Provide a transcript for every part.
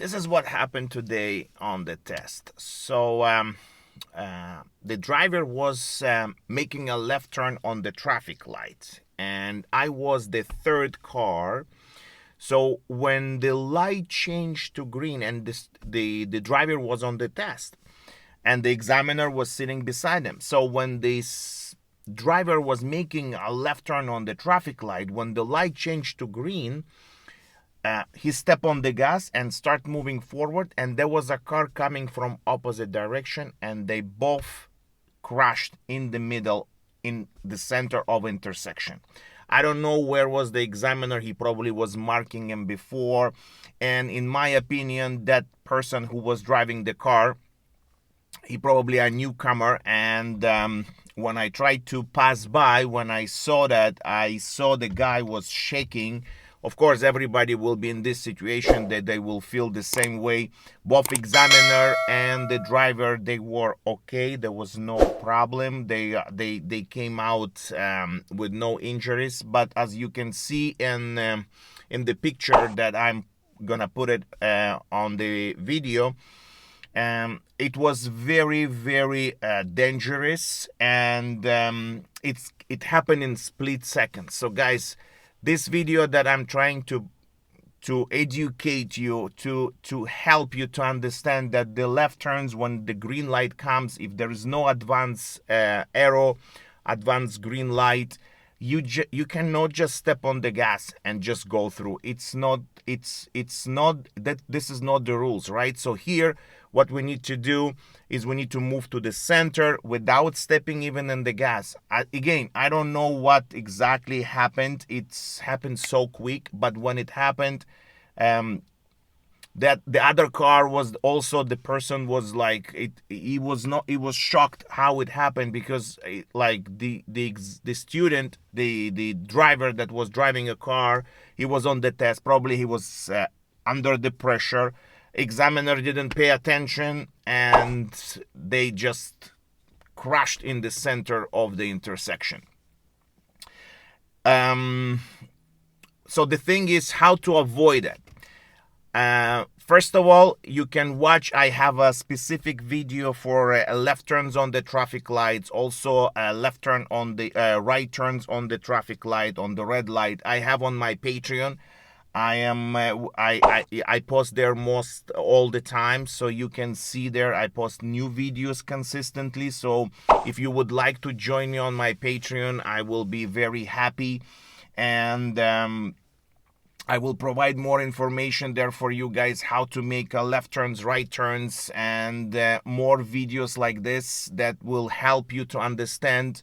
this is what happened today on the test. So the driver was making a left turn on the traffic light, and I was the third car. So when the light changed to green, and the driver was on the test, and the examiner was sitting beside him. So when this driver was making a left turn on the traffic light, when the light changed to green, he stepped on the gas and start moving forward, and there was a car coming from opposite direction, and they both crashed in the middle, in the center of intersection. I don't know where was the examiner. He probably was marking him before, and in my opinion, that person who was driving the car, he probably a newcomer. And when I tried to pass by, when I saw that, I saw the guy was shaking. Of course, everybody will be in this situation, that they will feel the same way. Both examiner and the driver, they were okay. There was no problem. They came out with no injuries. But as you can see in the picture that I'm gonna put it on the video, it was very, very dangerous, and it happened in split seconds. So guys, this video that I'm trying to educate you, to help you to understand that the left turns, when the green light comes, if there is no advance arrow, advance green light, you cannot just step on the gas and just go through. It's not that, this is not the rules, right? So here, what we need to do is we need to move to the center without stepping even in the gas. Again, I don't know what exactly happened. It's happened so quick, but when it happened, that the other car was also, the person was like, he was shocked how it happened, because like the student, the driver that was driving a car, he was on the test, probably he was under the pressure. Examiner didn't pay attention, and they just crashed in the center of the intersection. So the thing is how to avoid it. First of all, you can watch, I have a specific video for left turns on the traffic lights, also left turn on the right turns on the traffic light, on the red light. I have on my Patreon. I post there most all the time, so you can see there I post new videos consistently. So if you would like to join me on my Patreon, I will be very happy, and I will provide more information there for you guys, how to make left turns, right turns, and more videos like this that will help you to understand,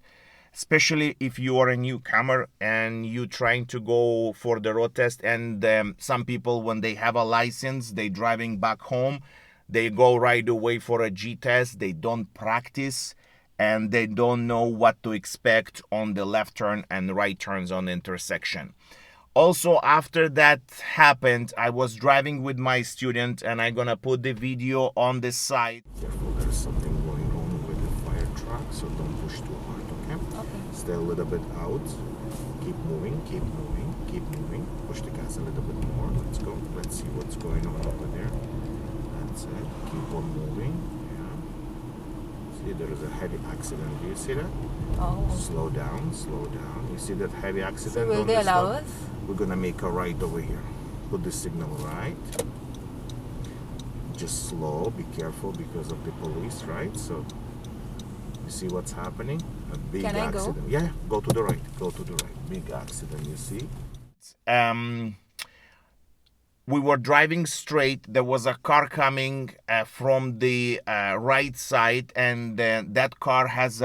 especially if you are a newcomer and you trying to go for the road test. And some people, when they have a license, they driving back home, they go right away for a G test. They don't practice, and they don't know what to expect on the left turn and right turns on the intersection. Also, after that happened, I was driving with my student, and I'm gonna put the video on the side. Careful, there's something going on with the fire truck, so don't push too hard, okay? Stay a little bit out. Keep moving, keep moving, keep moving. Push the gas a little bit more. Let's go. Let's see what's going on over there. That's it. Keep on moving. Yeah. See, there is a heavy accident. Do you see that? Oh. Slow down, slow down. You see that heavy accident? So will they allow us? We're gonna make a right over here. Put the signal right. Just slow, be careful because of the police, right? So you see what's happening? A big accident. Go? Yeah, go to the right. Go to the right. Big accident, you see? We were driving straight. There was a car coming from the right side, and that car has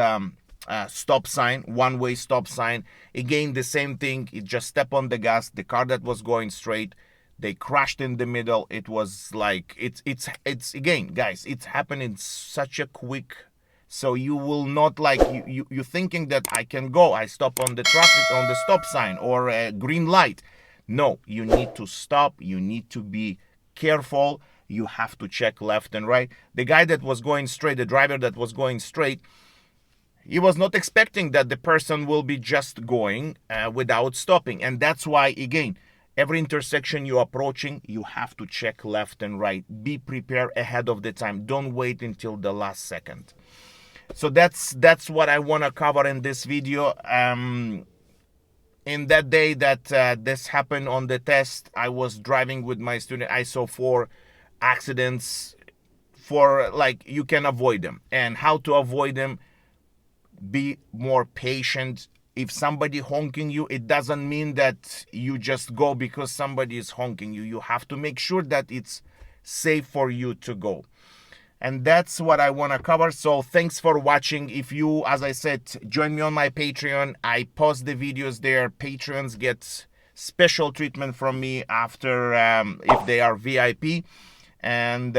stop sign, one-way stop sign. Again, the same thing. It just step on the gas. The car that was going straight, they crashed in the middle. It was like it's again, guys. It's happening such a quick. So you will not like you thinking that I can go. I stop on the traffic, on the stop sign or a green light. No, you need to stop. You need to be careful. You have to check left and right. The guy that was going straight, the driver that was going straight, he was not expecting that the person will be just going without stopping. And that's why, again, Every intersection you're approaching, you have to check left and right. Be prepared ahead of the time. Don't wait until the last second. So that's what I want to cover in this video. In that day that this happened on the test, I was driving with my student. I saw 4 accidents. For like, you can avoid them, and how to avoid them: be more patient. If somebody honking you, it doesn't mean that you just go because somebody is honking you. You have to make sure that it's safe for you to go. And that's what I want to cover. So thanks for watching. If you, as I said, join me on my Patreon, I post the videos there. Patreons get special treatment from me after if they are VIP. And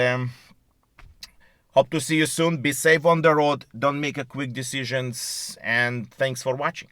hope to see you soon. Be safe on the road. Don't make a quick decisions. And thanks for watching.